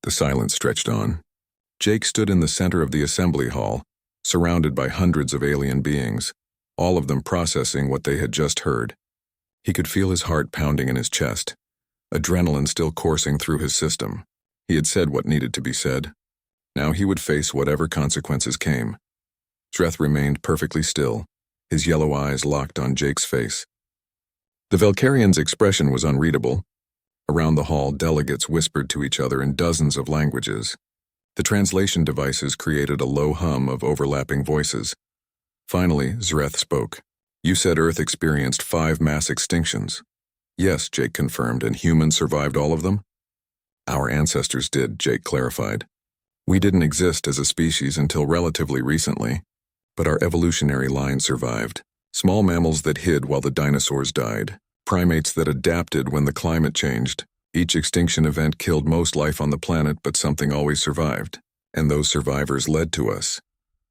The silence stretched on. Jake stood in the center of the assembly hall, surrounded by hundreds of alien beings, all of them processing what they had just heard. He could feel his heart pounding in his chest, adrenaline still coursing through his system. He had said what needed to be said. Now he would face whatever consequences came. Zreth remained perfectly still, his yellow eyes locked on Jake's face. The Valkyrian's expression was unreadable. Around the hall, delegates whispered to each other in dozens of languages. The translation devices created a low hum of overlapping voices. Finally, Zreth spoke. "You said Earth experienced 5 mass extinctions." "Yes," Jake confirmed, "and humans survived all of them?" "Our ancestors did," Jake clarified. "We didn't exist as a species until relatively recently, but our evolutionary line survived. Small mammals that hid while the dinosaurs died, primates that adapted when the climate changed. Each extinction event killed most life on the planet, but something always survived, and those survivors led to us."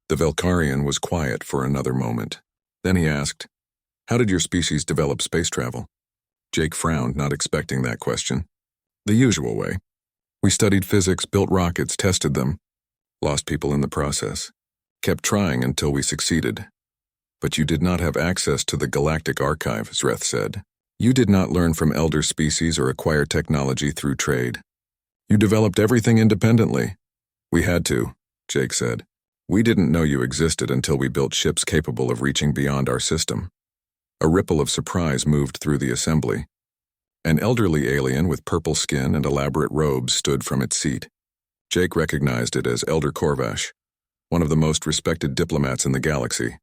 The Valkyrian was quiet for another moment. Then he asked, "How did your species develop space travel?" Jake frowned, not expecting that question. "The usual way. We studied physics, built rockets, tested them, lost people in the process, kept trying until we succeeded." "But you did not have access to the Galactic Archive," Zreth said. "You did not learn from elder species or acquire technology through trade. You developed everything independently." "We had to," Jake said. "We didn't know you existed until we built ships capable of reaching beyond our system." A ripple of surprise moved through the assembly. An elderly alien with purple skin and elaborate robes stood from its seat. Jake recognized it as Elder Corvash, one of the most respected diplomats in the galaxy.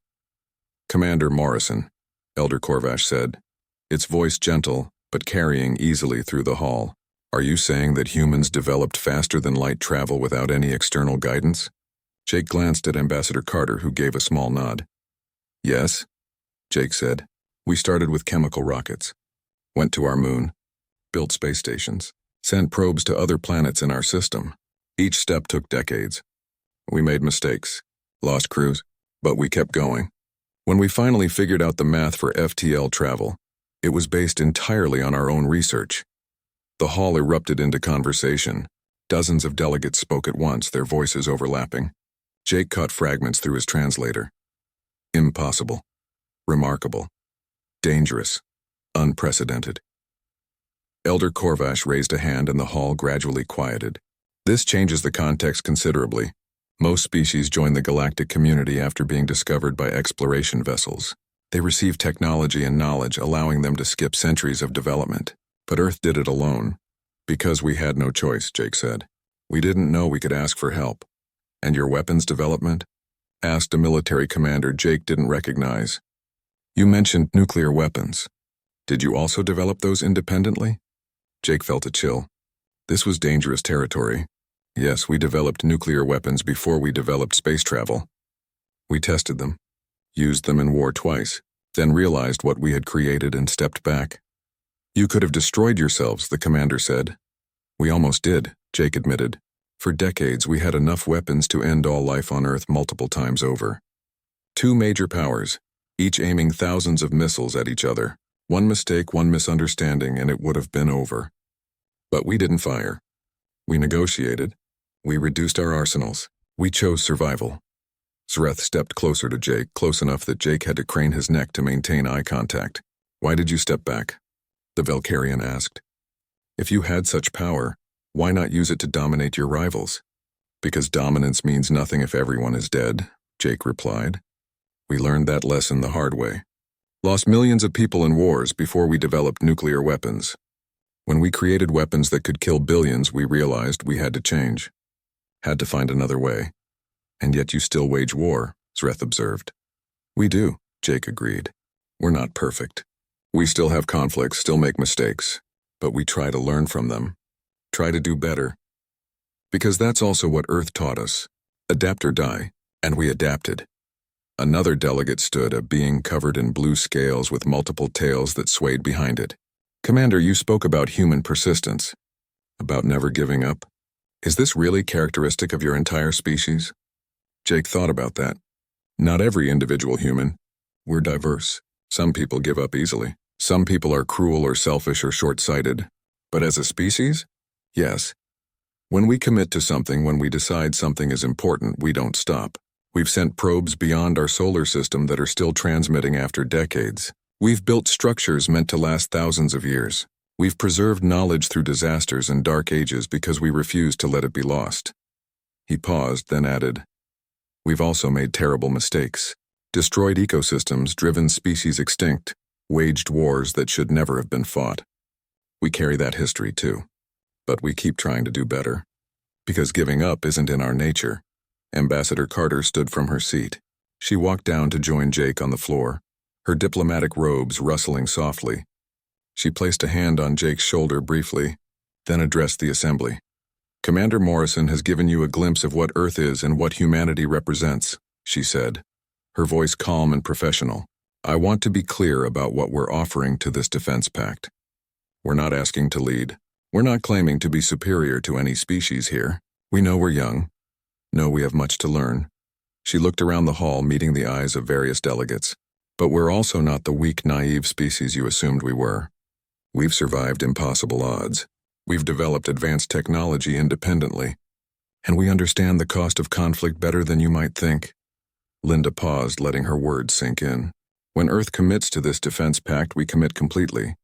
"Commander Morrison," Elder Corvash said, its voice gentle but carrying easily through the hall. "Are you saying that humans developed faster than light travel without any external guidance?" Jake glanced at Ambassador Carter, who gave a small nod. "Yes," Jake said. "We started with chemical rockets, went to our moon, built space stations, sent probes to other planets in our system. Each step took decades. We made mistakes, lost crews, but we kept going. When we finally figured out the math for FTL travel, it was based entirely on our own research." The hall erupted into conversation. Dozens of delegates spoke at once, their voices overlapping. Jake caught fragments through his translator. "Impossible. Remarkable. Dangerous. Unprecedented." Elder Corvash raised a hand and the hall gradually quieted. "This changes the context considerably. Most species join the galactic community after being discovered by exploration vessels. They receive technology and knowledge, allowing them to skip centuries of development. But Earth did it alone. Because we had no choice," Jake said. "We didn't know we could ask for help." "And your weapons development?" asked a military commander Jake didn't recognize. "You mentioned nuclear weapons. Did you also develop those independently?" Jake felt a chill. This was dangerous territory. "Yes, we developed nuclear weapons before we developed space travel. We tested them, used them in war twice, then realized what we had created and stepped back." "You could have destroyed yourselves," the commander said. "We almost did," Jake admitted. "For decades, we had enough weapons to end all life on Earth multiple times over. 2 major powers, each aiming thousands of missiles at each other. One mistake, one misunderstanding, and it would have been over. But we didn't fire. We negotiated. We reduced our arsenals. We chose survival." Zreth stepped closer to Jake, close enough that Jake had to crane his neck to maintain eye contact. "Why did you step back?" the Valkyrian asked. "If you had such power, why not use it to dominate your rivals?" "Because dominance means nothing if everyone is dead," Jake replied. "We learned that lesson the hard way. Lost millions of people in wars before we developed nuclear weapons. When we created weapons that could kill billions, we realized we had to change. Had to find another way. And yet you still wage war," Zreth observed. "We do," Jake agreed. "We're not perfect. We still have conflicts, still make mistakes, but we try to learn from them. Try to do better. Because that's also what Earth taught us. Adapt or die, and we adapted." Another delegate stood, a being covered in blue scales with multiple tails that swayed behind it. "Commander, you spoke about human persistence. About never giving up. Is this really characteristic of your entire species?" Jake thought about that. "Not every individual human. We're diverse. Some people give up easily. Some people are cruel or selfish or short-sighted. But as a species? Yes. When we commit to something, when we decide something is important, we don't stop. We've sent probes beyond our solar system that are still transmitting after decades. We've built structures meant to last thousands of years. We've preserved knowledge through disasters and dark ages because we refuse to let it be lost. He paused, then added, "We've also made terrible mistakes. Destroyed ecosystems, driven species extinct, waged wars that should never have been fought. We carry that history too. But we keep trying to do better. Because giving up isn't in our nature." Ambassador Carter stood from her seat. She walked down to join Jake on the floor, her diplomatic robes rustling softly. She placed a hand on Jake's shoulder briefly, then addressed the assembly. "Commander Morrison has given you a glimpse of what Earth is and what humanity represents," she said, her voice calm and professional. "I want to be clear about what we're offering to this defense pact. We're not asking to lead. We're not claiming to be superior to any species here. We know we're young. Know we have much to learn." She looked around the hall, meeting the eyes of various delegates. "But we're also not the weak, naive species you assumed we were. We've survived impossible odds. We've developed advanced technology independently. And we understand the cost of conflict better than you might think." Linda paused, letting her words sink in. "When Earth commits to this defense pact, we commit completely.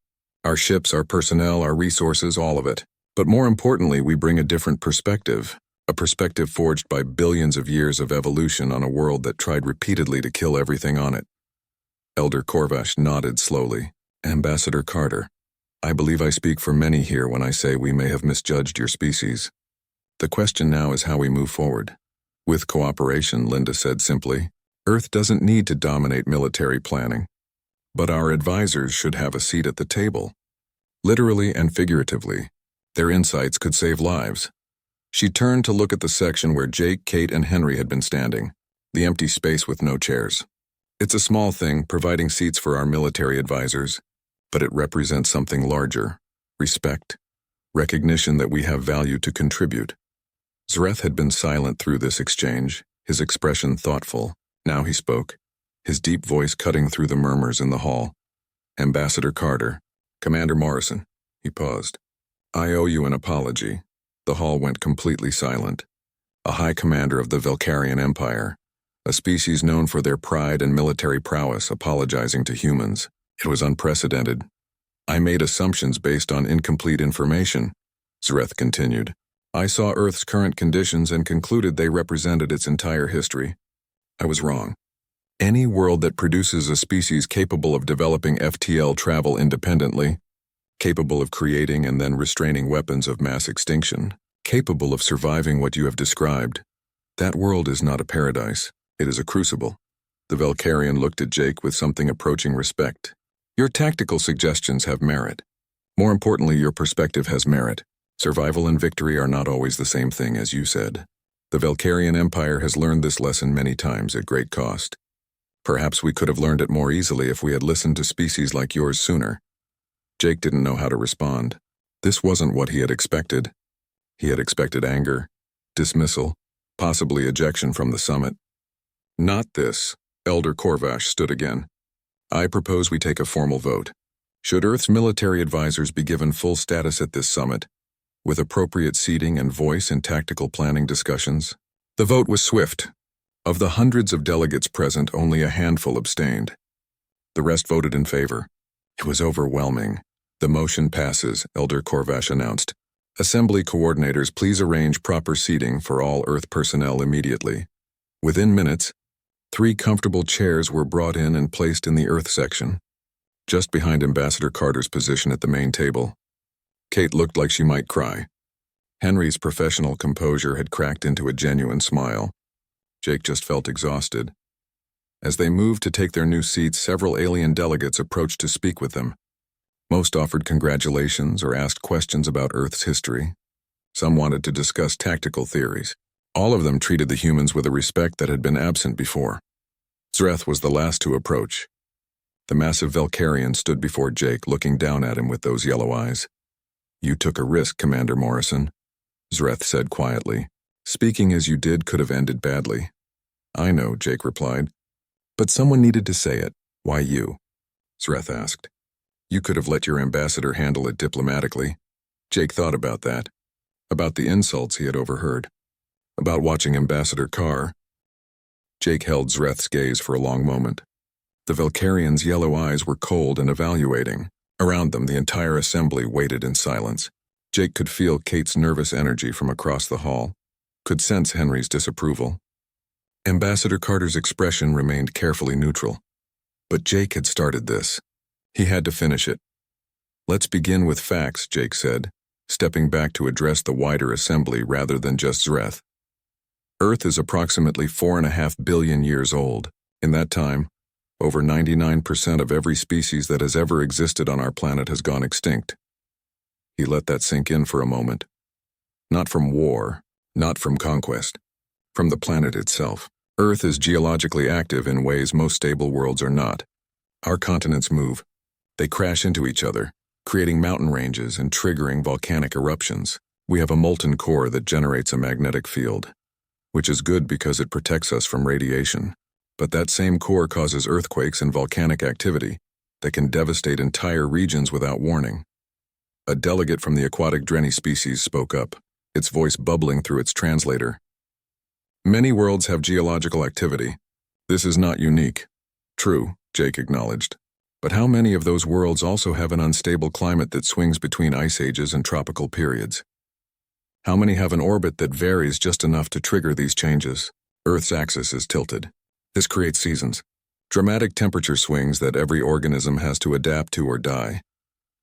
Our ships, our personnel, our resources, all of it. But more importantly, we bring a different perspective. A perspective forged by billions of years of evolution on a world that tried repeatedly to kill everything on it." Elder Corvash nodded slowly. "Ambassador Carter, I believe I speak for many here when I say we may have misjudged your species. The question now is how we move forward." "With cooperation," Linda said simply. "Earth doesn't need to dominate military planning. But our advisors should have a seat at the table. Literally and figuratively. Their insights could save lives." She turned to look at the section where Jake, Kate, and Henry had been standing, the empty space with no chairs. "It's a small thing, providing seats for our military advisors, but it represents something larger. Respect. Recognition that we have value to contribute." Zreth had been silent through this exchange, his expression thoughtful. Now he spoke, his deep voice cutting through the murmurs in the hall. "Ambassador Carter, Commander Morrison," he paused. "I owe you an apology." The hall went completely silent. A high commander of the Velcarian Empire, a species known for their pride and military prowess, apologizing to humans. It was unprecedented. "I made assumptions based on incomplete information," Zreth continued. "I saw Earth's current conditions and concluded they represented its entire history. I was wrong. Any world that produces a species capable of developing FTL travel independently, capable of creating and then restraining weapons of mass extinction, capable of surviving what you have described, that world is not a paradise, it is a crucible." The Velcarian looked at Jake with something approaching respect. "Your tactical suggestions have merit. More importantly, your perspective has merit. Survival and victory are not always the same thing, as you said. The Velcarian Empire has learned this lesson many times at great cost. Perhaps we could have learned it more easily if we had listened to species like yours sooner." Jake didn't know how to respond. This wasn't what he had expected. He had expected anger, dismissal, possibly ejection from the summit. "Not this." Elder Corvash stood again. "I propose we take a formal vote. Should Earth's military advisors be given full status at this summit, with appropriate seating and voice in tactical planning discussions?" The vote was swift. Of the hundreds of delegates present, only a handful abstained. The rest voted in favor. It was overwhelming. "The motion passes," Elder Corvash announced. "Assembly coordinators, please arrange proper seating for all Earth personnel immediately." Within minutes, 3 comfortable chairs were brought in and placed in the Earth section, just behind Ambassador Carter's position at the main table. Kate looked like she might cry. Henry's professional composure had cracked into a genuine smile. Jake just felt exhausted. As they moved to take their new seats, several alien delegates approached to speak with them. Most offered congratulations or asked questions about Earth's history. Some wanted to discuss tactical theories. All of them treated the humans with a respect that had been absent before. Zreth was the last to approach. The massive Velcarian stood before Jake, looking down at him with those yellow eyes. "You took a risk, Commander Morrison," Zreth said quietly. "Speaking as you did could have ended badly." "I know," Jake replied. "But someone needed to say it." "Why you?" Zreth asked. "You could have let your ambassador handle it diplomatically." Jake thought about that. about the insults he had overheard, about watching Ambassador Carr. Jake held Zreth's gaze for a long moment. The Valkyrian's yellow eyes were cold and evaluating. Around them, the entire assembly waited in silence. Jake could feel Kate's nervous energy from across the hall, could sense Henry's disapproval. Ambassador Carter's expression remained carefully neutral. But Jake had started this. He had to finish it. "Let's begin with facts," Jake said, stepping back to address the wider assembly rather than just Zreth. Earth is approximately 4.5 billion years old. In that time, over 99% of every species that has ever existed on our planet has gone extinct. He let that sink in for a moment. Not from war, not from conquest, from the planet itself. Earth is geologically active in ways most stable worlds are not. Our continents move. They crash into each other, creating mountain ranges and triggering volcanic eruptions. We have a molten core that generates a magnetic field, which is good because it protects us from radiation. But that same core causes earthquakes and volcanic activity that can devastate entire regions without warning. A delegate from the aquatic Drenni species spoke up, its voice bubbling through its translator. "Many worlds have geological activity. This is not unique." "True," Jake acknowledged. "But how many of those worlds also have an unstable climate that swings between ice ages and tropical periods? How many have an orbit that varies just enough to trigger these changes? Earth's axis is tilted. This creates seasons, dramatic temperature swings that every organism has to adapt to or die."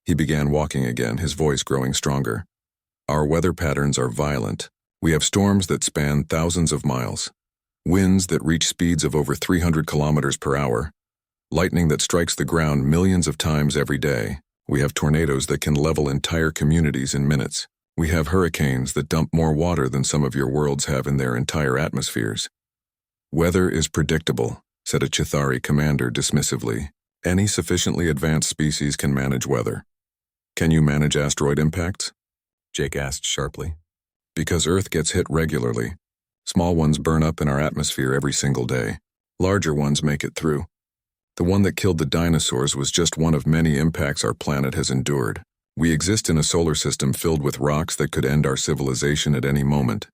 He began walking again, his voice growing stronger. "Our weather patterns are violent. We have storms that span thousands of miles, winds that reach speeds of over 300 kilometers per hour, lightning that strikes the ground millions of times every day. We have tornadoes that can level entire communities in minutes. We have hurricanes that dump more water than some of your worlds have in their entire atmospheres." "Weather is predictable," said a Chithari commander dismissively. "Any sufficiently advanced species can manage weather." "Can you manage asteroid impacts?" Jake asked sharply. "Because Earth gets hit regularly. Small ones burn up in our atmosphere every single day. Larger ones make it through. The one that killed the dinosaurs was just one of many impacts our planet has endured. We exist in a solar system filled with rocks that could end our civilization at any moment."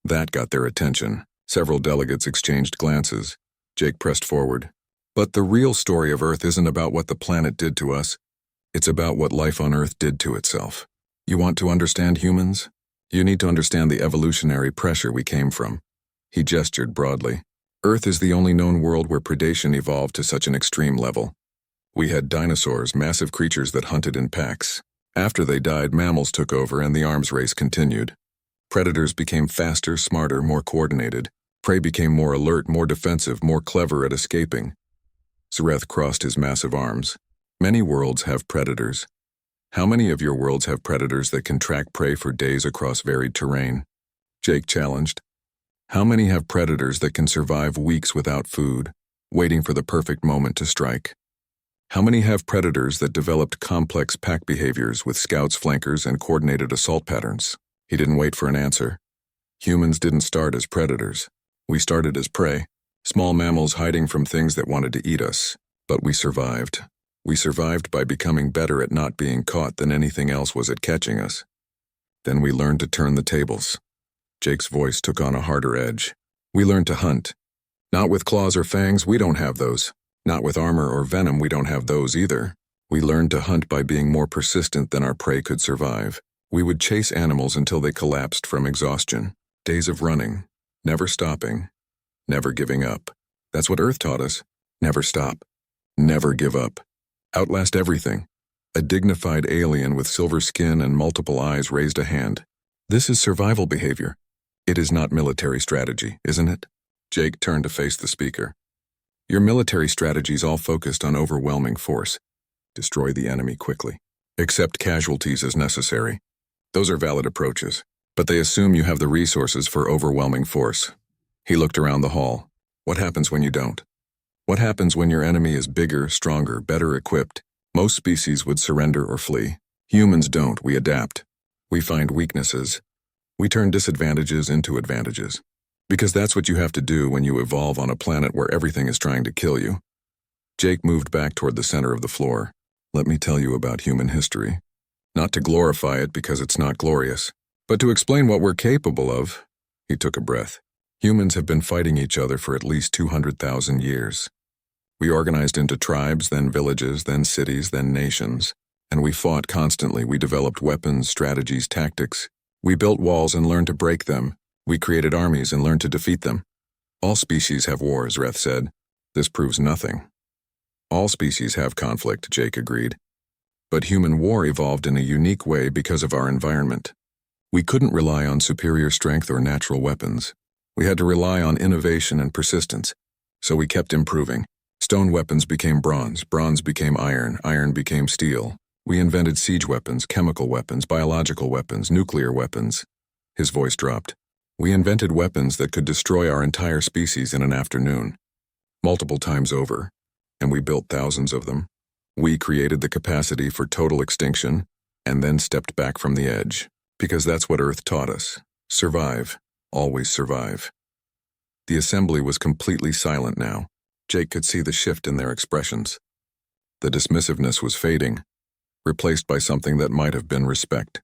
That got their attention. Several delegates exchanged glances. Jake pressed forward. "But the real story of Earth isn't about what the planet did to us. It's about what life on Earth did to itself. You want to understand humans? You need to understand the evolutionary pressure we came from." He gestured broadly. "Earth is the only known world where predation evolved to such an extreme level. We had dinosaurs, massive creatures that hunted in packs. After they died, mammals took over and the arms race continued. Predators became faster, smarter, more coordinated. Prey became more alert, more defensive, more clever at escaping." Zreth crossed his massive arms. "Many worlds have predators. How many of your worlds have predators that can track prey for days across varied terrain?" Jake challenged. "How many have predators that can survive weeks without food, waiting for the perfect moment to strike? How many have predators that developed complex pack behaviors with scouts, flankers, and coordinated assault patterns?" He didn't wait for an answer. "Humans didn't start as predators. We started as prey, small mammals hiding from things that wanted to eat us. But we survived. We survived by becoming better at not being caught than anything else was at catching us. Then we learned to turn the tables." Jake's voice took on a harder edge. "We learned to hunt. Not with claws or fangs, we don't have those. Not with armor or venom, we don't have those either. We learned to hunt by being more persistent than our prey could survive. We would chase animals until they collapsed from exhaustion. Days of running, never stopping, never giving up. That's what Earth taught us. Never stop. Never give up. Outlast everything." A dignified alien with silver skin and multiple eyes raised a hand. "This is survival behavior. It is not military strategy, isn't it?" Jake turned to face the speaker. "Your military strategy's all focused on overwhelming force. Destroy the enemy quickly. Accept casualties as necessary. Those are valid approaches, but they assume you have the resources for overwhelming force." He looked around the hall. "What happens when you don't? What happens when your enemy is bigger, stronger, better equipped? Most species would surrender or flee. Humans don't. We adapt. We find weaknesses. We turn disadvantages into advantages. Because that's what you have to do when you evolve on a planet where everything is trying to kill you." Jake moved back toward the center of the floor. "Let me tell you about human history. Not to glorify it because it's not glorious, But to explain what we're capable of, he took a breath. Humans have been fighting each other for at least 200,000 years. We organized into tribes, then villages, then cities, then nations. And we fought constantly. We developed weapons, strategies, tactics. We built walls and learned to break them. We created armies and learned to defeat them. All species have wars, Reth said. This proves nothing. All species have conflict, Jake agreed. But human war evolved in a unique way because of our environment. We couldn't rely on superior strength or natural weapons. We had to rely on innovation and persistence. So we kept improving. Stone weapons became bronze, bronze became iron, iron became steel. We invented siege weapons, chemical weapons, biological weapons, nuclear weapons. His voice dropped. We invented weapons that could destroy our entire species in an afternoon, multiple times over, and we built thousands of them. We created the capacity for total extinction and then stepped back from the edge, because that's what Earth taught us. Survive, always survive. The assembly was completely silent now. Jake could see the shift in their expressions. The dismissiveness was fading, replaced by something that might have been respect.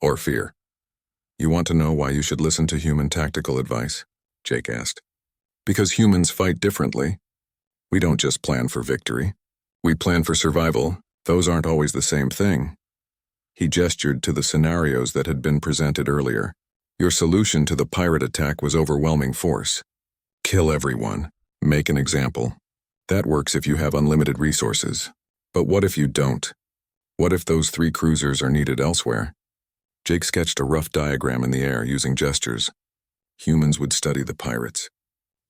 Or fear. You want to know why you should listen to human tactical advice? Jake asked. Because humans fight differently. We don't just plan for victory. We plan for survival. Those aren't always the same thing. He gestured to the scenarios that had been presented earlier. Your solution to the pirate attack was overwhelming force. Kill everyone. Make an example. That works if you have unlimited resources. But what if you don't? What if those 3 cruisers are needed elsewhere? Jake sketched a rough diagram in the air using gestures. Humans would study the pirates,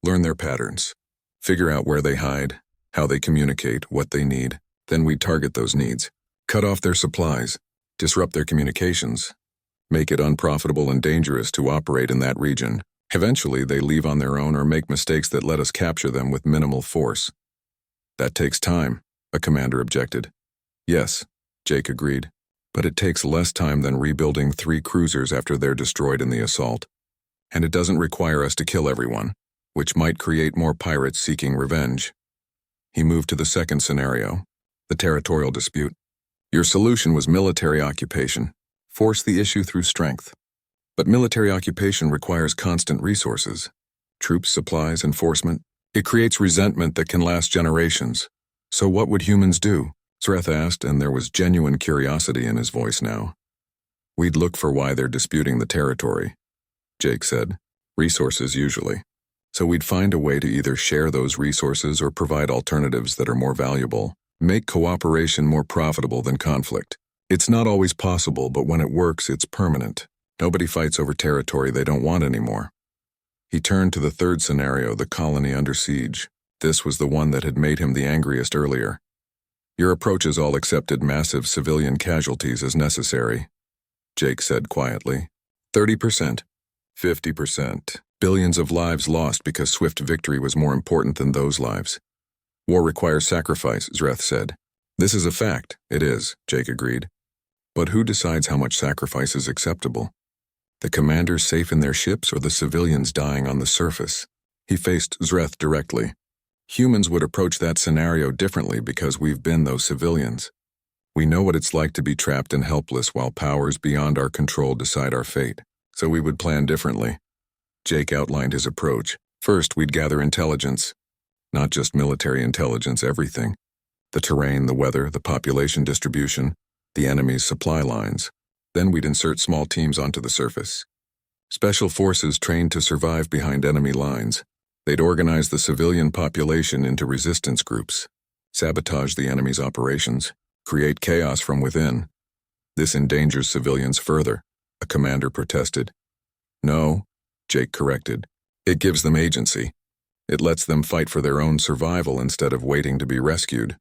learn their patterns, figure out where they hide, how they communicate, what they need. Then we'd target those needs, cut off their supplies, disrupt their communications, make it unprofitable and dangerous to operate in that region. Eventually, they leave on their own or make mistakes that let us capture them with minimal force. That takes time, a commander objected. Yes, Jake agreed, but it takes less time than rebuilding 3 cruisers after they're destroyed in the assault. And it doesn't require us to kill everyone, which might create more pirates seeking revenge. He moved to the second scenario, the territorial dispute. Your solution was military occupation. Force the issue through strength. But military occupation requires constant resources. Troops, supplies, enforcement. It creates resentment that can last generations. So what would humans do? Sreth asked, and there was genuine curiosity in his voice now. We'd look for why they're disputing the territory, Jake said. Resources usually. So we'd find a way to either share those resources or provide alternatives that are more valuable. Make cooperation more profitable than conflict. It's not always possible, but when it works, it's permanent. Nobody fights over territory they don't want anymore. He turned to the third scenario, the colony under siege. This was the one that had made him the angriest earlier. Your approaches all accepted massive civilian casualties as necessary, Jake said quietly. 30%, 50%. Billions of lives lost because swift victory was more important than those lives. War requires sacrifice, Sreth said. This is a fact. It is, Jake agreed. But who decides how much sacrifice is acceptable? The commanders safe in their ships or the civilians dying on the surface? He faced Sreth directly. Humans would approach that scenario differently because we've been those civilians. We know what it's like to be trapped and helpless while powers beyond our control decide our fate. So we would plan differently. Jake outlined his approach. First, we'd gather intelligence. Not just military intelligence, everything. The terrain, the weather, the population distribution, the enemy's supply lines. Then we'd insert small teams onto the surface. Special forces trained to survive behind enemy lines. They'd organize the civilian population into resistance groups, sabotage the enemy's operations, create chaos from within. This endangers civilians further, a commander protested. No, Jake corrected. It gives them agency. It lets them fight for their own survival instead of waiting to be rescued.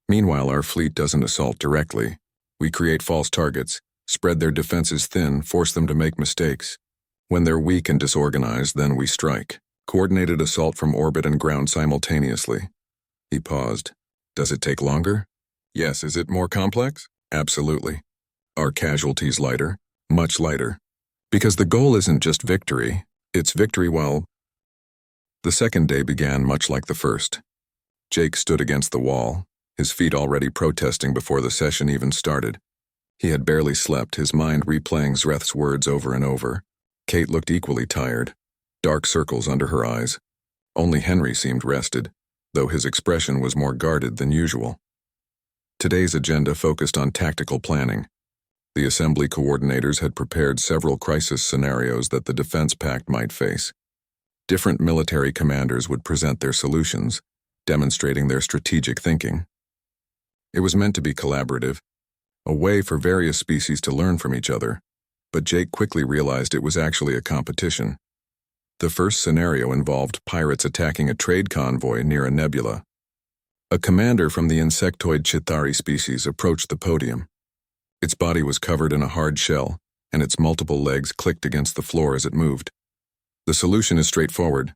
Meanwhile, our fleet doesn't assault directly. We create false targets, spread their defenses thin, force them to make mistakes. When they're weak and disorganized, then we strike. Coordinated assault from orbit and ground simultaneously. He paused. Does it take longer? Yes. Is it more complex? Absolutely. Are casualties lighter? Much lighter. Because the goal isn't just victory, it's victory while... The second day began much like the first. Jake stood against the wall, his feet already protesting before the session even started. He had barely slept, his mind replaying Zreth's words over and over. Kate looked equally tired, dark circles under her eyes. Only Henry seemed rested, though his expression was more guarded than usual. Today's agenda focused on tactical planning. The assembly coordinators had prepared several crisis scenarios that the Defense Pact might face. Different military commanders would present their solutions, demonstrating their strategic thinking. It was meant to be collaborative, a way for various species to learn from each other, but Jake quickly realized it was actually a competition. The first scenario involved pirates attacking a trade convoy near a nebula. A commander from the insectoid Chitauri species approached the podium. Its body was covered in a hard shell, and its multiple legs clicked against the floor as it moved. "The solution is straightforward,"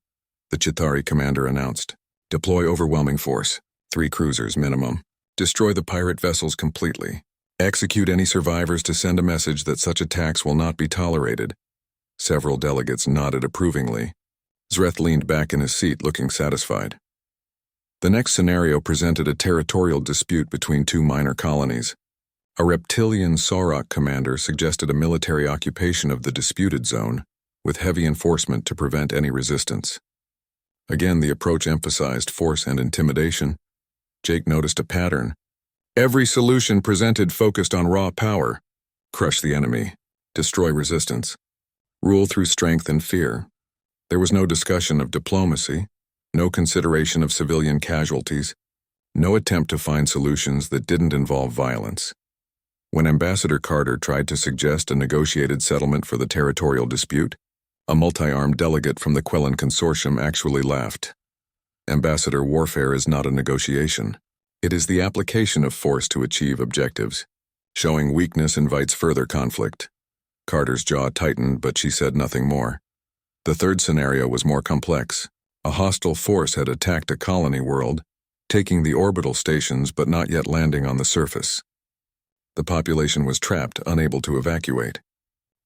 the Chitauri commander announced. "Deploy overwhelming force, 3 cruisers minimum. Destroy the pirate vessels completely. Execute any survivors to send a message that such attacks will not be tolerated." Several delegates nodded approvingly. Zreth leaned back in his seat, looking satisfied. The next scenario presented a territorial dispute between 2 minor colonies. A reptilian Sauroch commander suggested a military occupation of the disputed zone, with heavy enforcement to prevent any resistance. Again, the approach emphasized force and intimidation. Jake noticed a pattern. Every solution presented focused on raw power. Crush the enemy. Destroy resistance. Rule through strength and fear. There was no discussion of diplomacy, no consideration of civilian casualties, no attempt to find solutions that didn't involve violence. When Ambassador Carter tried to suggest a negotiated settlement for the territorial dispute, a multi-armed delegate from the Quellan Consortium actually laughed. Ambassador, warfare is not a negotiation. It is the application of force to achieve objectives. Showing weakness invites further conflict. Carter's jaw tightened, but she said nothing more. The third scenario was more complex. A hostile force had attacked a colony world, taking the orbital stations but not yet landing on the surface. The population was trapped, unable to evacuate.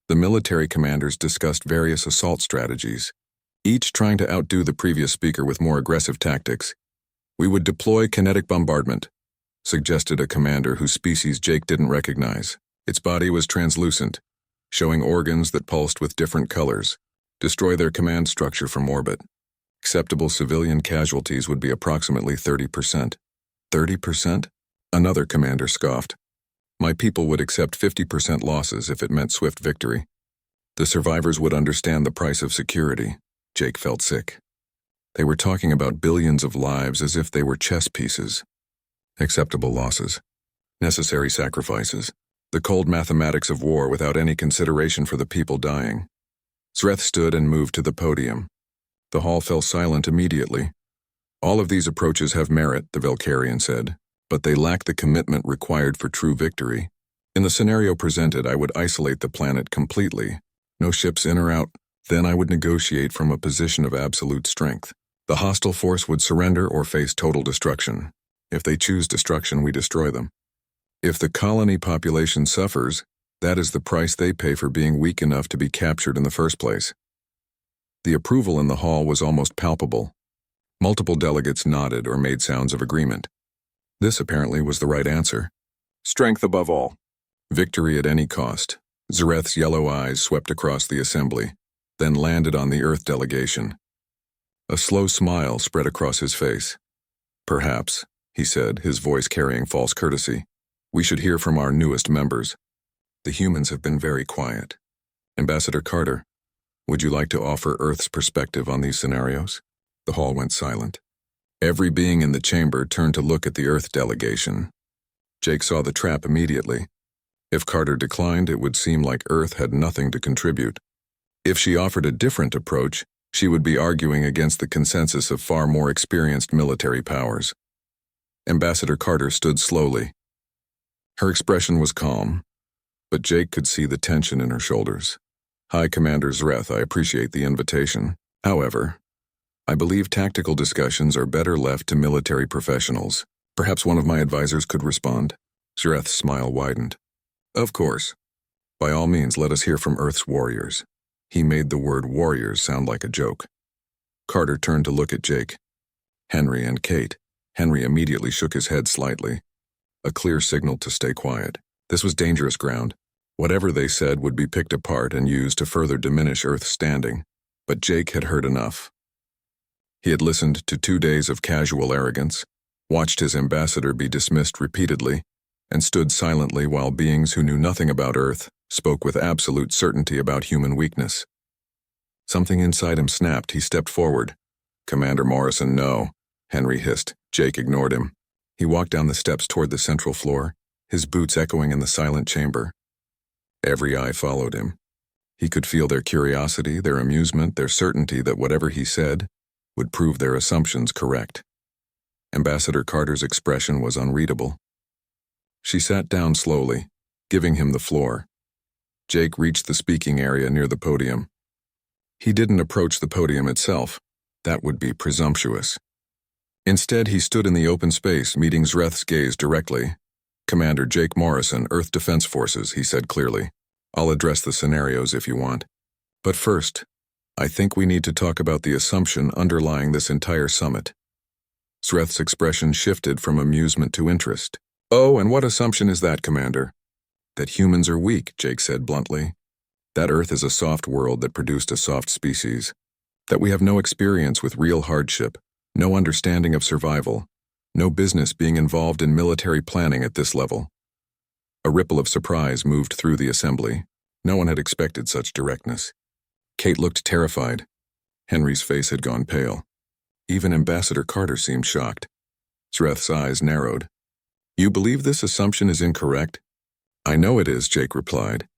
The military commanders discussed various assault strategies, each trying to outdo the previous speaker with more aggressive tactics. "We would deploy kinetic bombardment," suggested a commander whose species Jake didn't recognize. Its body was translucent, showing organs that pulsed with different colors. Destroy their command structure from orbit. Acceptable civilian casualties would be approximately 30%. 30%? Another commander scoffed. "My people would accept 50% losses if it meant swift victory. The survivors would understand the price of security." Jake felt sick. They were talking about billions of lives as if they were chess pieces. Acceptable losses. Necessary sacrifices. The cold mathematics of war without any consideration for the people dying. Zreth stood and moved to the podium. The hall fell silent immediately. "All of these approaches have merit," the Valkyrian said, "but they lack the commitment required for true victory. In the scenario presented, I would isolate the planet completely. No ships in or out. Then I would negotiate from a position of absolute strength. The hostile force would surrender or face total destruction. If they choose destruction, we destroy them. If the colony population suffers, that is the price they pay for being weak enough to be captured in the first place." The approval in the hall was almost palpable. Multiple delegates nodded or made sounds of agreement. This apparently was the right answer. Strength above all. Victory at any cost. Zreth's yellow eyes swept across the assembly, then landed on the Earth delegation. A slow smile spread across his face. "Perhaps," he said, his voice carrying false courtesy, "we should hear from our newest members. The humans have been very quiet. Ambassador Carter, would you like to offer Earth's perspective on these scenarios?" The hall went silent. Every being in the chamber turned to look at the Earth delegation. Jake saw the trap immediately. If Carter declined, it would seem like Earth had nothing to contribute. If she offered a different approach, she would be arguing against the consensus of far more experienced military powers. Ambassador Carter stood slowly. Her expression was calm, but Jake could see the tension in her shoulders. "High Commander Zreth, I appreciate the invitation. However, I believe tactical discussions are better left to military professionals. Perhaps one of my advisors could respond." Zreth's smile widened. "Of course. By all means, let us hear from Earth's warriors." He made the word warriors sound like a joke. Carter turned to look at Jake. "Henry and Kate." Henry immediately shook his head slightly, a clear signal to stay quiet. This was dangerous ground. Whatever they said would be picked apart and used to further diminish Earth's standing. But Jake had heard enough. He had listened to 2 days of casual arrogance, watched his ambassador be dismissed repeatedly, and stood silently while beings who knew nothing about Earth spoke with absolute certainty about human weakness. Something inside him snapped. He stepped forward. "Commander Morrison, no," Henry hissed. Jake ignored him. He walked down the steps toward the central floor, his boots echoing in the silent chamber. Every eye followed him. He could feel their curiosity, their amusement, their certainty that whatever he said would prove their assumptions correct. Ambassador Carter's expression was unreadable. She sat down slowly, giving him the floor. Jake reached the speaking area near the podium. He didn't approach the podium itself. That would be presumptuous. Instead, he stood in the open space, meeting Zreth's gaze directly. "Commander Jake Morrison, Earth Defense Forces," he said clearly. "I'll address the scenarios if you want. But first, I think we need to talk about the assumption underlying this entire summit." Zreth's expression shifted from amusement to interest. "Oh, and what assumption is that, Commander?" "That humans are weak," Jake said bluntly. "That Earth is a soft world that produced a soft species. That we have no experience with real hardship, no understanding of survival, no business being involved in military planning at this level." A ripple of surprise moved through the assembly. No one had expected such directness. Kate looked terrified. Henry's face had gone pale. Even Ambassador Carter seemed shocked. Zreth's eyes narrowed. "You believe this assumption is incorrect?" "I know it is," Jake replied,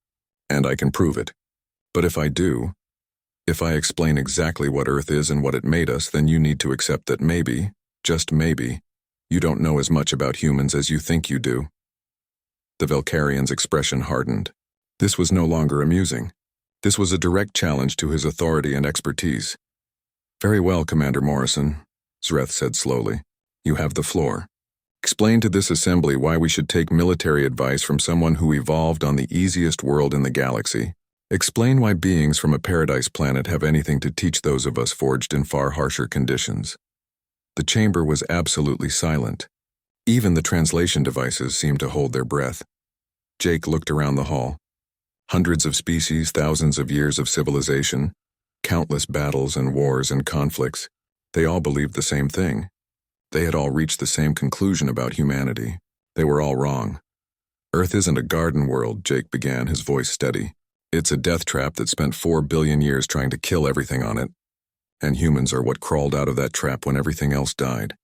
"and I can prove it. But if I do, if I explain exactly what Earth is and what it made us, then you need to accept that maybe, just maybe, you don't know as much about humans as you think you do." The Valkyrian's expression hardened. This was no longer amusing. This was a direct challenge to his authority and expertise. "Very well, Commander Morrison," Zreth said slowly. "You have the floor. Explain to this assembly why we should take military advice from someone who evolved on the easiest world in the galaxy. Explain why beings from a paradise planet have anything to teach those of us forged in far harsher conditions." The chamber was absolutely silent. Even the translation devices seemed to hold their breath. Jake looked around the hall. Hundreds of species, thousands of years of civilization, countless battles and wars and conflicts. They all believed the same thing. They had all reached the same conclusion about humanity. They were all wrong. "Earth isn't a garden world," Jake began, his voice steady. "It's a death trap that spent 4 billion years trying to kill everything on it. And humans are what crawled out of that trap when everything else died."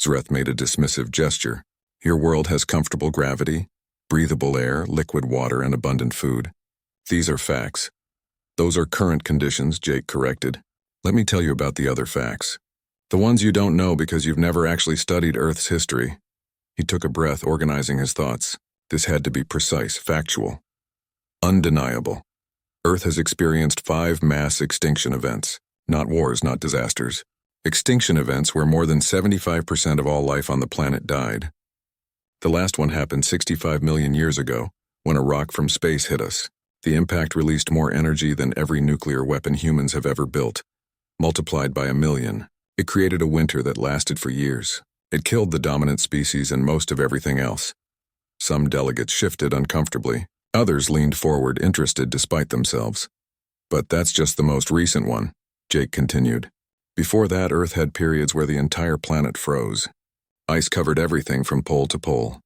Zreth made a dismissive gesture. "Your world has comfortable gravity, breathable air, liquid water, and abundant food. These are facts." "Those are current conditions," Jake corrected. "Let me tell you about the other facts. The ones you don't know because you've never actually studied Earth's history." He took a breath, organizing his thoughts. This had to be precise, factual, undeniable. Earth has experienced 5 mass extinction events. Not wars, not disasters. Extinction events where more than 75% of all life on the planet died. The last one happened 65 million years ago, when a rock from space hit us. The impact released more energy than every nuclear weapon humans have ever built, multiplied by 1,000,000. It created a winter that lasted for years. It killed the dominant species and most of everything else. Some delegates shifted uncomfortably. Others leaned forward, interested despite themselves. "But that's just the most recent one," Jake continued. "Before that, Earth had periods where the entire planet froze. Ice covered everything from pole to pole.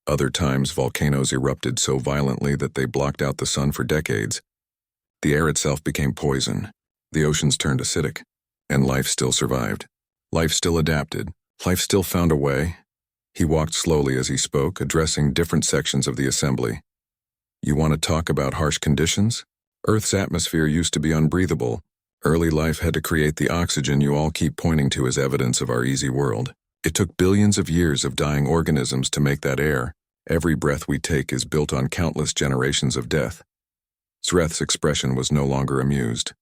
Other times, volcanoes erupted so violently that they blocked out the sun for decades. The air itself became poison. The oceans turned acidic. And life still survived. Life still adapted. Life still found a way." He walked slowly as he spoke, addressing different sections of the assembly. "You want to talk about harsh conditions? Earth's atmosphere used to be unbreathable. Early life had to create the oxygen you all keep pointing to as evidence of our easy world. It took billions of years of dying organisms to make that air. Every breath we take is built on countless generations of death." Zreth's expression was no longer amused.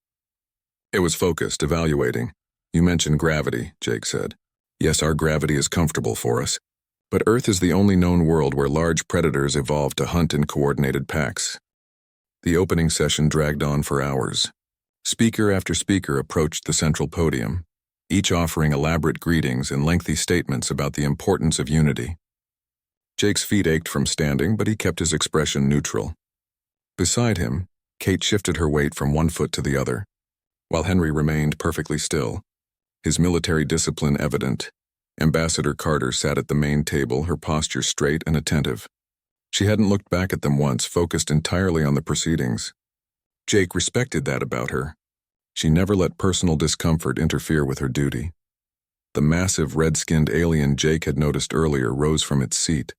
It was focused, evaluating. "You mentioned gravity," Jake said. "Yes, our gravity is comfortable for us. But Earth is the only known world where large predators evolved to hunt in coordinated packs." The opening session dragged on for hours. Speaker after speaker approached the central podium, each offering elaborate greetings and lengthy statements about the importance of unity. Jake's feet ached from standing, but he kept his expression neutral. Beside him, Kate shifted her weight from one foot to the other, while Henry remained perfectly still, his military discipline evident. Ambassador Carter sat at the main table, her posture straight and attentive. She hadn't looked back at them once, focused entirely on the proceedings. Jake respected that about her. She never let personal discomfort interfere with her duty. The massive red-skinned alien Jake had noticed earlier rose from its seat.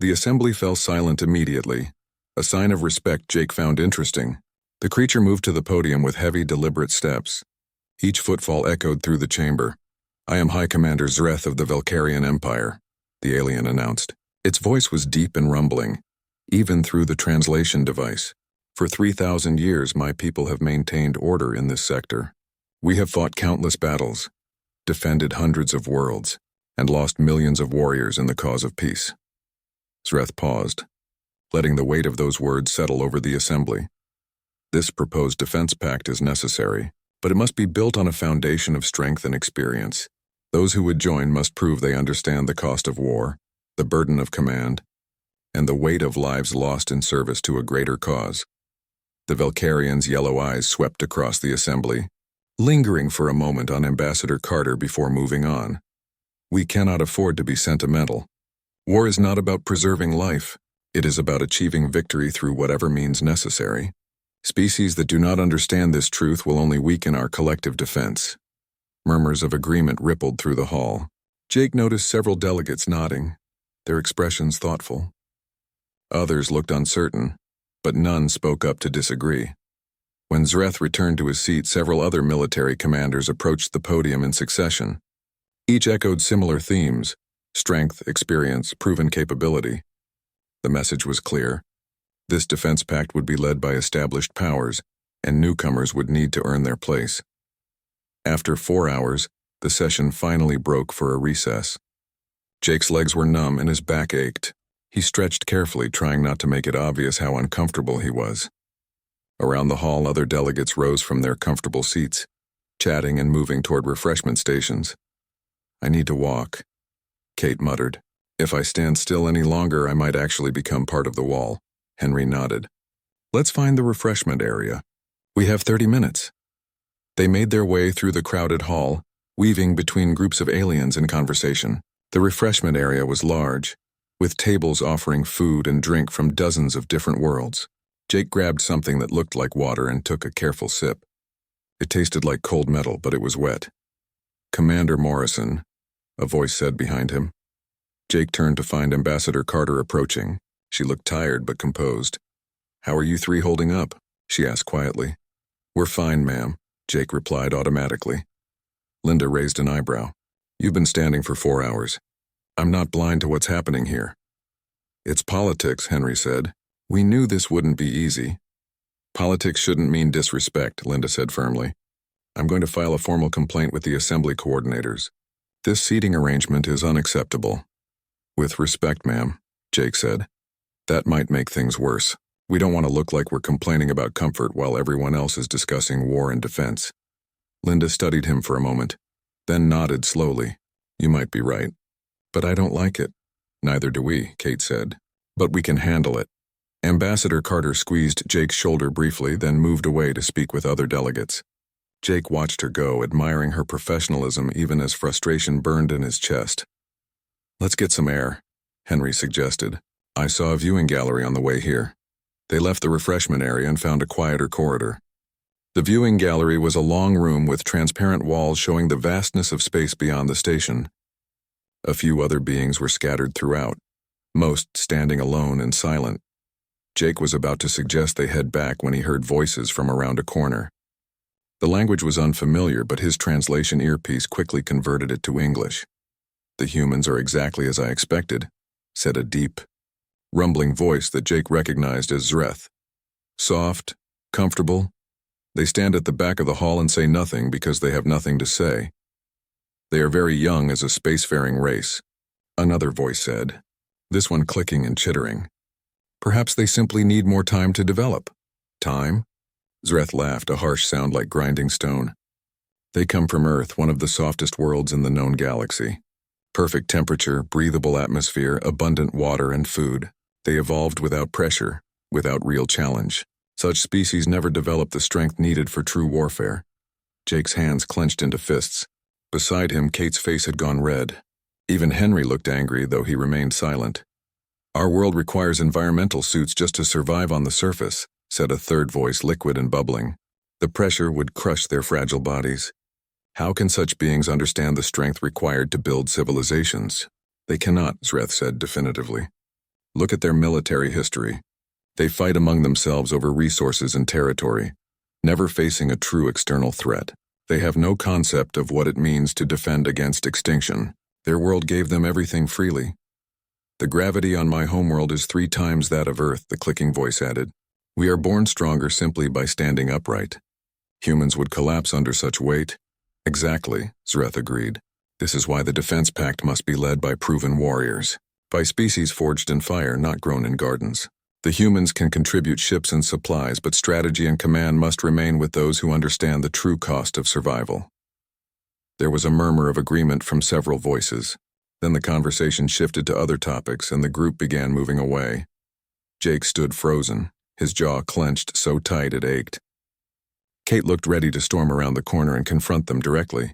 The assembly fell silent immediately, a sign of respect Jake found interesting. The creature moved to the podium with heavy, deliberate steps. Each footfall echoed through the chamber. "I am High Commander Zreth of the Valkyrian Empire," the alien announced. Its voice was deep and rumbling, even through the translation device. "For 3,000 years, my people have maintained order in this sector. We have fought countless battles, defended hundreds of worlds, and lost millions of warriors in the cause of peace." Zreth paused, letting the weight of those words settle over the assembly. "This proposed defense pact is necessary, but it must be built on a foundation of strength and experience. Those who would join must prove they understand the cost of war, the burden of command, and the weight of lives lost in service to a greater cause." The Valkyrian's yellow eyes swept across the assembly, lingering for a moment on Ambassador Carter before moving on. "We cannot afford to be sentimental. War is not about preserving life. It is about achieving victory through whatever means necessary. Species that do not understand this truth will only weaken our collective defense." Murmurs of agreement rippled through the hall. Jake noticed several delegates nodding, their expressions thoughtful. Others looked uncertain, but none spoke up to disagree. When Zreth returned to his seat, several other military commanders approached the podium in succession. Each echoed similar themes: strength, experience, proven capability. The message was clear. This defense pact would be led by established powers, and newcomers would need to earn their place. After 4 hours, the session finally broke for a recess. Jake's legs were numb and his back ached. He stretched carefully, trying not to make it obvious how uncomfortable he was. Around the hall, other delegates rose from their comfortable seats, chatting and moving toward refreshment stations. "I need to walk," Kate muttered. "If I stand still any longer, I might actually become part of the wall." Henry nodded. "Let's find the refreshment area. We have 30 minutes. They made their way through the crowded hall, weaving between groups of aliens in conversation. The refreshment area was large, with tables offering food and drink from dozens of different worlds. Jake grabbed something that looked like water and took a careful sip. It tasted like cold metal, but it was wet. "Commander Morrison," a voice said behind him. Jake turned to find Ambassador Carter approaching. She looked tired but composed. "How are you three holding up?" she asked quietly. "We're fine, ma'am," Jake replied automatically. Linda raised an eyebrow. "You've been standing for 4 hours. I'm not blind to what's happening here." "It's politics," Henry said. "We knew this wouldn't be easy." "Politics shouldn't mean disrespect," Linda said firmly. "I'm going to file a formal complaint with the assembly coordinators. This seating arrangement is unacceptable." "With respect, ma'am," Jake said. "That might make things worse. We don't want to look like we're complaining about comfort while everyone else is discussing war and defense." Linda studied him for a moment, then nodded slowly. "You might be right. But I don't like it." "Neither do we," Kate said. "But we can handle it." Ambassador Carter squeezed Jake's shoulder briefly, then moved away to speak with other delegates. Jake watched her go, admiring her professionalism even as frustration burned in his chest. "Let's get some air," Henry suggested. "I saw a viewing gallery on the way here." They left the refreshment area and found a quieter corridor. The viewing gallery was a long room with transparent walls showing the vastness of space beyond the station. A few other beings were scattered throughout, most standing alone and silent. Jake was about to suggest they head back when he heard voices from around a corner. The language was unfamiliar, but his translation earpiece quickly converted it to English. "The humans are exactly as I expected," said a deep, rumbling voice that Jake recognized as Zreth. "Soft, comfortable. They stand at the back of the hall and say nothing because they have nothing to say. They are very young as a spacefaring race," another voice said, this one clicking and chittering. "Perhaps they simply need more time to develop." "Time?" Zreth laughed, a harsh sound like grinding stone. "They come from Earth, one of the softest worlds in the known galaxy. Perfect temperature, breathable atmosphere, abundant water and food. They evolved without pressure, without real challenge. Such species never developed the strength needed for true warfare. Jake's hands clenched into fists. Beside him, Kate's face had gone red. Even Henry looked angry, though he remained silent. "Our world requires environmental suits just to survive on the surface," said a third voice, liquid and bubbling. "The pressure would crush their fragile bodies. How can such beings understand the strength required to build civilizations?" "They cannot," Zreth said definitively. "Look at their military history. They fight among themselves over resources and territory, never facing a true external threat. They have no concept of what it means to defend against extinction. Their world gave them everything freely." "The gravity on my homeworld is 3 times that of Earth," the clicking voice added. "We are born stronger simply by standing upright. Humans would collapse under such weight." "Exactly," Zreth agreed. "This is why the Defense Pact must be led by proven warriors, by species forged in fire, not grown in gardens. The humans can contribute ships and supplies, but strategy and command must remain with those who understand the true cost of survival." There was a murmur of agreement from several voices. Then the conversation shifted to other topics, and the group began moving away. Jake stood frozen, his jaw clenched so tight it ached. Kate looked ready to storm around the corner and confront them directly.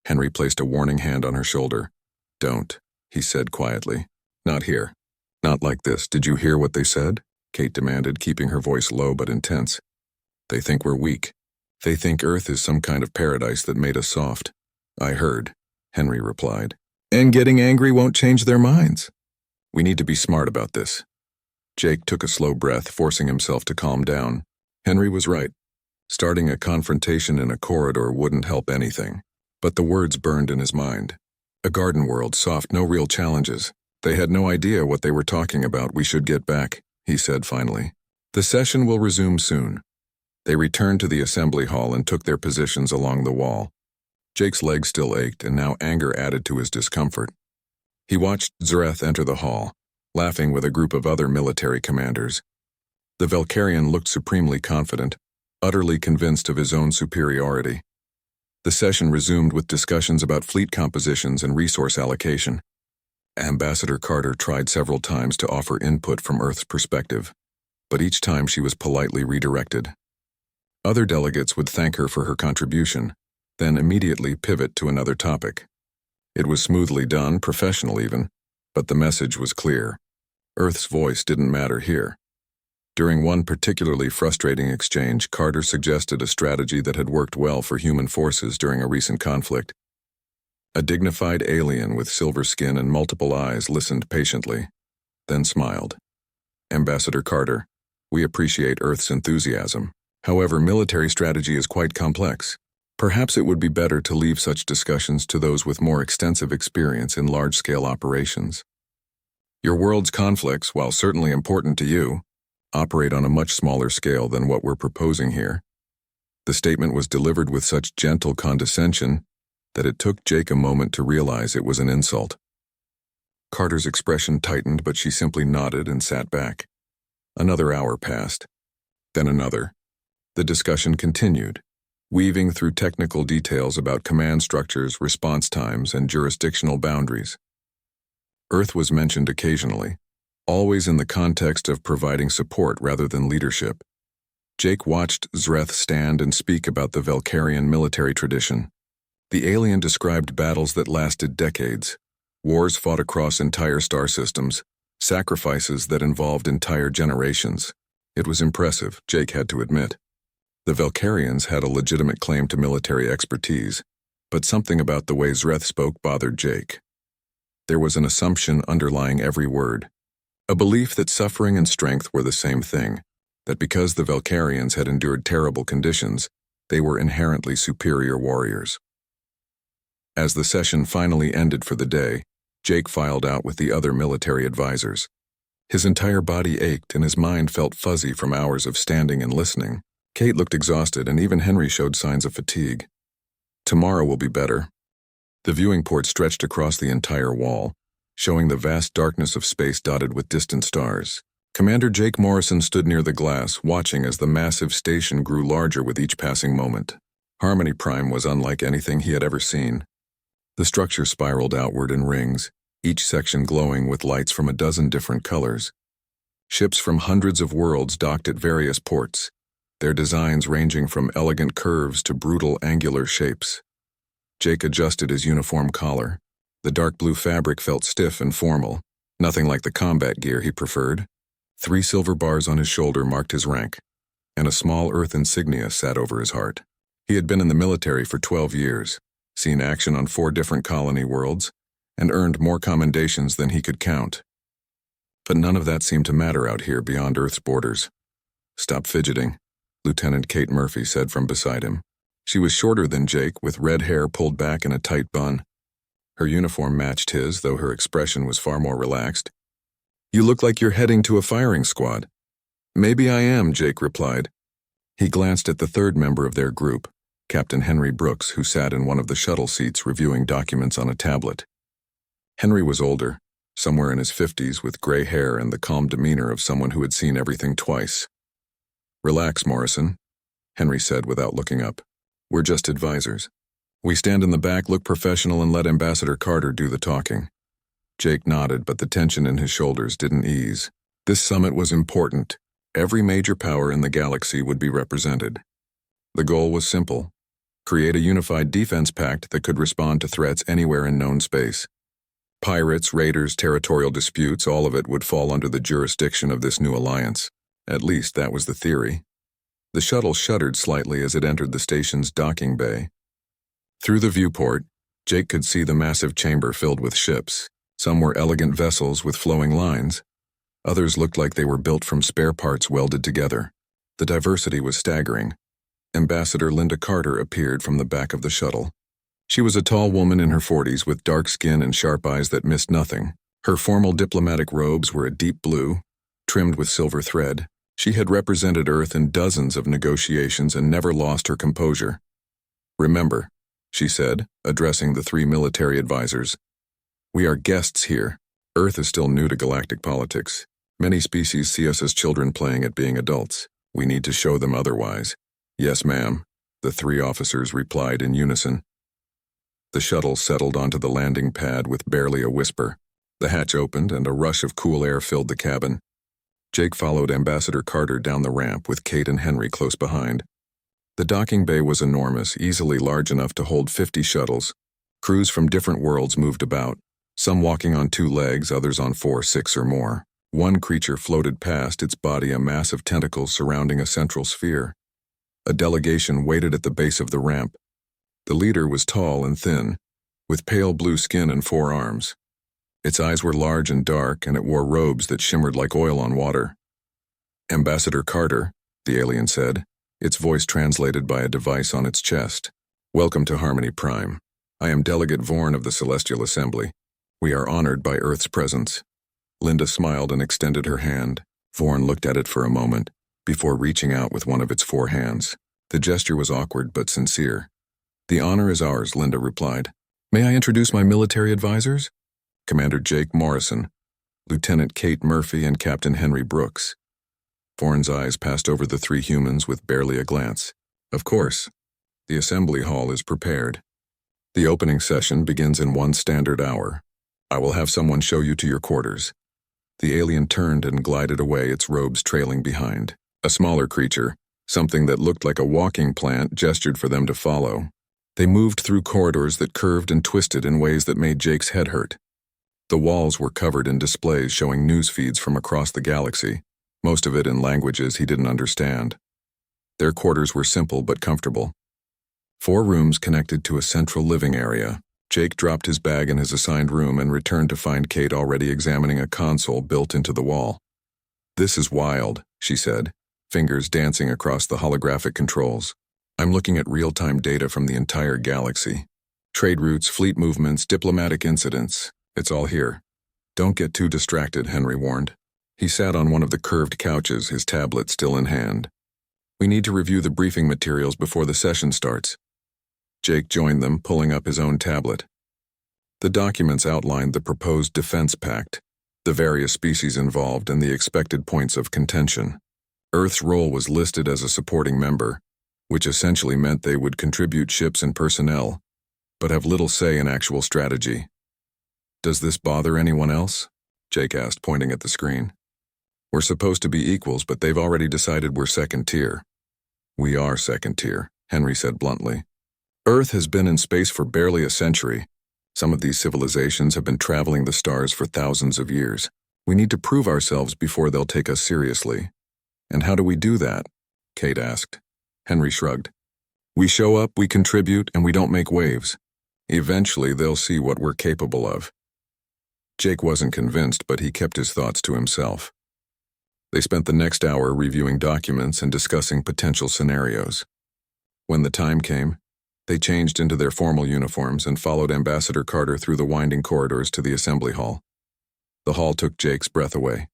Henry placed a warning hand on her shoulder. "Don't," he said quietly. "Not here. Not like this. Did you hear what they said?" Kate demanded, keeping her voice low but intense. "They think we're weak. They think Earth is some kind of paradise that made us soft." "I heard," Henry replied. "And getting angry won't change their minds. We need to be smart about this." Jake took a slow breath, forcing himself to calm down. Henry was right. Starting a confrontation in a corridor wouldn't help anything. But the words burned in his mind. "A garden world, soft, no real challenges. They had no idea what they were talking about. We should get back," he said finally. "The session will resume soon." They returned to the assembly hall and took their positions along the wall. Jake's legs still ached, and now anger added to his discomfort. He watched Zreth enter the hall, laughing with a group of other military commanders. The Valkyrian looked supremely confident, utterly convinced of his own superiority. The session resumed with discussions about fleet compositions and resource allocation. Ambassador Carter tried several times to offer input from Earth's perspective, but each time she was politely redirected. Other delegates would thank her for her contribution, then immediately pivot to another topic. It was smoothly done, professional even, but the message was clear. Earth's voice didn't matter here. During one particularly frustrating exchange, Carter suggested a strategy that had worked well for human forces during a recent conflict. A dignified alien with silver skin and multiple eyes listened patiently, then smiled. "Ambassador Carter, we appreciate Earth's enthusiasm. However, military strategy is quite complex. Perhaps it would be better to leave such discussions to those with more extensive experience in large-scale operations. Your world's conflicts, while certainly important to you, operate on a much smaller scale than what we're proposing here." The statement was delivered with such gentle condescension that it took Jake a moment to realize it was an insult. Carter's expression tightened, but she simply nodded and sat back. Another hour passed. Then another. The discussion continued, weaving through technical details about command structures, response times, and jurisdictional boundaries. Earth was mentioned occasionally, always in the context of providing support rather than leadership. Jake watched Zreth stand and speak about the Valkyrian military tradition. The alien described battles that lasted decades, wars fought across entire star systems, sacrifices that involved entire generations. It was impressive, Jake had to admit. The Valkyrians had a legitimate claim to military expertise, but something about the way Zreth spoke bothered Jake. There was an assumption underlying every word, a belief that suffering and strength were the same thing, that because the Valkyrians had endured terrible conditions, they were inherently superior warriors. As the session finally ended for the day, Jake filed out with the other military advisors. His entire body ached and his mind felt fuzzy from hours of standing and listening. Kate looked exhausted, and even Henry showed signs of fatigue. "Tomorrow will be better." The viewing port stretched across the entire wall, showing the vast darkness of space dotted with distant stars. Commander Jake Morrison stood near the glass, watching as the massive station grew larger with each passing moment. Harmony Prime was unlike anything he had ever seen. The structure spiraled outward in rings, each section glowing with lights from a dozen different colors. Ships from hundreds of worlds docked at various ports, their designs ranging from elegant curves to brutal angular shapes. Jake adjusted his uniform collar. The dark blue fabric felt stiff and formal, nothing like the combat gear he preferred. 3 silver bars on his shoulder marked his rank, and a small earth insignia sat over his heart. He had been in the military for 12 years, seen action on 4 different colony worlds, and earned more commendations than he could count. But none of that seemed to matter out here beyond Earth's borders. "Stop fidgeting," Lieutenant Kate Murphy said from beside him. She was shorter than Jake, with red hair pulled back in a tight bun. Her uniform matched his, though her expression was far more relaxed. "You look like you're heading to a firing squad." "Maybe I am," Jake replied. He glanced at the third member of their group, Captain Henry Brooks, who sat in one of the shuttle seats reviewing documents on a tablet. Henry was older, somewhere in his 50s, with gray hair and the calm demeanor of someone who had seen everything twice. "Relax, Morrison," Henry said without looking up. "We're just advisors. We stand in the back, look professional, and let Ambassador Carter do the talking." Jake nodded, but the tension in his shoulders didn't ease. This summit was important. Every major power in the galaxy would be represented. The goal was simple: create a unified defense pact that could respond to threats anywhere in known space. Pirates, raiders, territorial disputes, all of it would fall under the jurisdiction of this new alliance. At least that was the theory. The shuttle shuddered slightly as it entered the station's docking bay. Through the viewport, Jake could see the massive chamber filled with ships. Some were elegant vessels with flowing lines. Others looked like they were built from spare parts welded together. The diversity was staggering. Ambassador Linda Carter appeared from the back of the shuttle. She was a tall woman in her 40s with dark skin and sharp eyes that missed nothing. Her formal diplomatic robes were a deep blue, trimmed with silver thread. She had represented Earth in dozens of negotiations and never lost her composure. "Remember," she said, addressing the 3 military advisors, "we are guests here. Earth is still new to galactic politics. Many species see us as children playing at being adults. We need to show them otherwise." "Yes, ma'am," the 3 officers replied in unison. The shuttle settled onto the landing pad with barely a whisper. The hatch opened and a rush of cool air filled the cabin. Jake followed Ambassador Carter down the ramp with Kate and Henry close behind. The docking bay was enormous, easily large enough to hold 50 shuttles. Crews from different worlds moved about, some walking on 2 legs, others on 4, 6, or more. One creature floated past, its body a mass of tentacles surrounding a central sphere. A delegation waited at the base of the ramp. The leader was tall and thin, with pale blue skin and 4 arms. Its eyes were large and dark, and it wore robes that shimmered like oil on water. "Ambassador Carter," the alien said, its voice translated by a device on its chest. "Welcome to Harmony Prime. I am Delegate Vorn of the Celestial Assembly. We are honored by Earth's presence." Linda smiled and extended her hand. Vorn looked at it for a moment, before reaching out with one of its 4 hands. The gesture was awkward but sincere. "The honor is ours," Linda replied. "May I introduce my military advisors?" Commander Jake Morrison, Lieutenant Kate Murphy, and Captain Henry Brooks. Vorn's eyes passed over the 3 humans with barely a glance. "Of course. The assembly hall is prepared. The opening session begins in 1 standard hour. I will have someone show you to your quarters." The alien turned and glided away, its robes trailing behind. A smaller creature, something that looked like a walking plant, gestured for them to follow. They moved through corridors that curved and twisted in ways that made Jake's head hurt. The walls were covered in displays showing news feeds from across the galaxy, most of it in languages he didn't understand. Their quarters were simple but comfortable. 4 rooms connected to a central living area. Jake dropped his bag in his assigned room and returned to find Kate already examining a console built into the wall. "This is wild," she said, fingers dancing across the holographic controls. "I'm looking at real-time data from the entire galaxy. Trade routes, fleet movements, diplomatic incidents. It's all here." "Don't get too distracted," Henry warned. He sat on one of the curved couches, his tablet still in hand. "We need to review the briefing materials before the session starts." Jake joined them, pulling up his own tablet. The documents outlined the proposed defense pact, the various species involved, and the expected points of contention. Earth's role was listed as a supporting member, which essentially meant they would contribute ships and personnel. but have little say in actual strategy. Does this bother anyone else? Jake asked, pointing at the screen. We're supposed to be equals, but they've already decided we're second tier. We are second tier, Henry said bluntly. Earth has been in space for barely a century. Some of these civilizations have been traveling the stars for thousands of years. We need to prove ourselves before they'll take us seriously. And how do we do that? Kate asked. Henry shrugged. We show up, we contribute, and we don't make waves. Eventually, they'll see what we're capable of. Jake wasn't convinced, but he kept his thoughts to himself. They spent the next hour reviewing documents and discussing potential scenarios. When the time came, they changed into their formal uniforms and followed Ambassador Carter through the winding corridors to the assembly hall. The hall took Jake's breath away.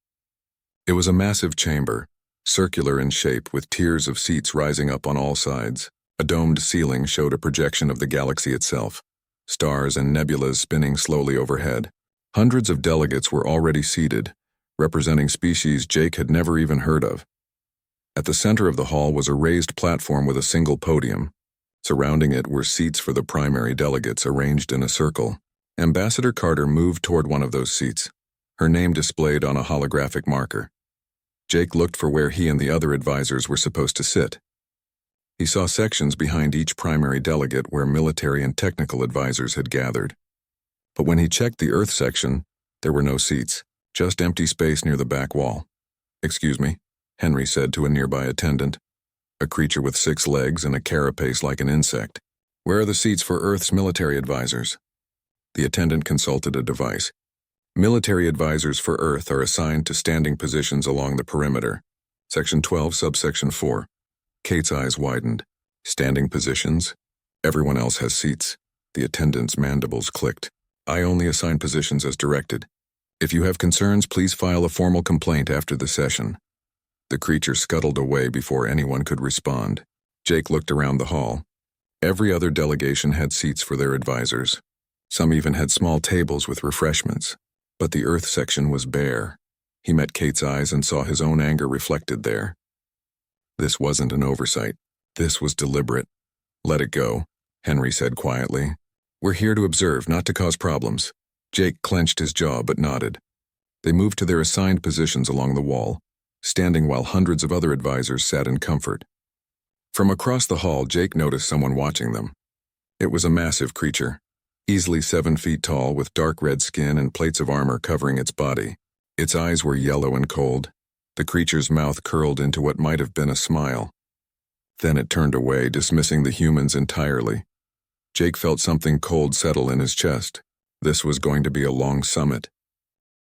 It was a massive chamber, circular in shape with tiers of seats rising up on all sides. A domed ceiling showed a projection of the galaxy itself, stars and nebulas spinning slowly overhead. Hundreds of delegates were already seated, representing species Jake had never even heard of. At the center of the hall was a raised platform with a single podium. Surrounding it were seats for the primary delegates arranged in a circle. Ambassador Carter moved toward one of those seats, her name displayed on a holographic marker. Jake looked for where he and the other advisors were supposed to sit. He saw sections behind each primary delegate where military and technical advisors had gathered. But when he checked the Earth section, there were no seats, just empty space near the back wall. "Excuse me," Henry said to a nearby attendant, a creature with 6 legs and a carapace like an insect. "Where are the seats for Earth's military advisors?" The attendant consulted a device. Military advisors for Earth are assigned to standing positions along the perimeter. Section 12, subsection 4. Kate's eyes widened. Standing positions? Everyone else has seats. The attendant's mandibles clicked. "I only assign positions as directed. If you have concerns, please file a formal complaint after the session." The creature scuttled away before anyone could respond. Jake looked around the hall. Every other delegation had seats for their advisors. Some even had small tables with refreshments. But the Earth section was bare. He met Kate's eyes and saw his own anger reflected there. This wasn't an oversight. This was deliberate. "Let it go," Henry said quietly. "We're here to observe, not to cause problems." Jake clenched his jaw but nodded. They moved to their assigned positions along the wall, standing while hundreds of other advisors sat in comfort. From across the hall, Jake noticed someone watching them. It was a massive creature, easily 7 feet tall with dark red skin and plates of armor covering its body. Its eyes were yellow and cold. The creature's mouth curled into what might have been a smile. Then it turned away, dismissing the humans entirely. Jake felt something cold settle in his chest. This was going to be a long summit.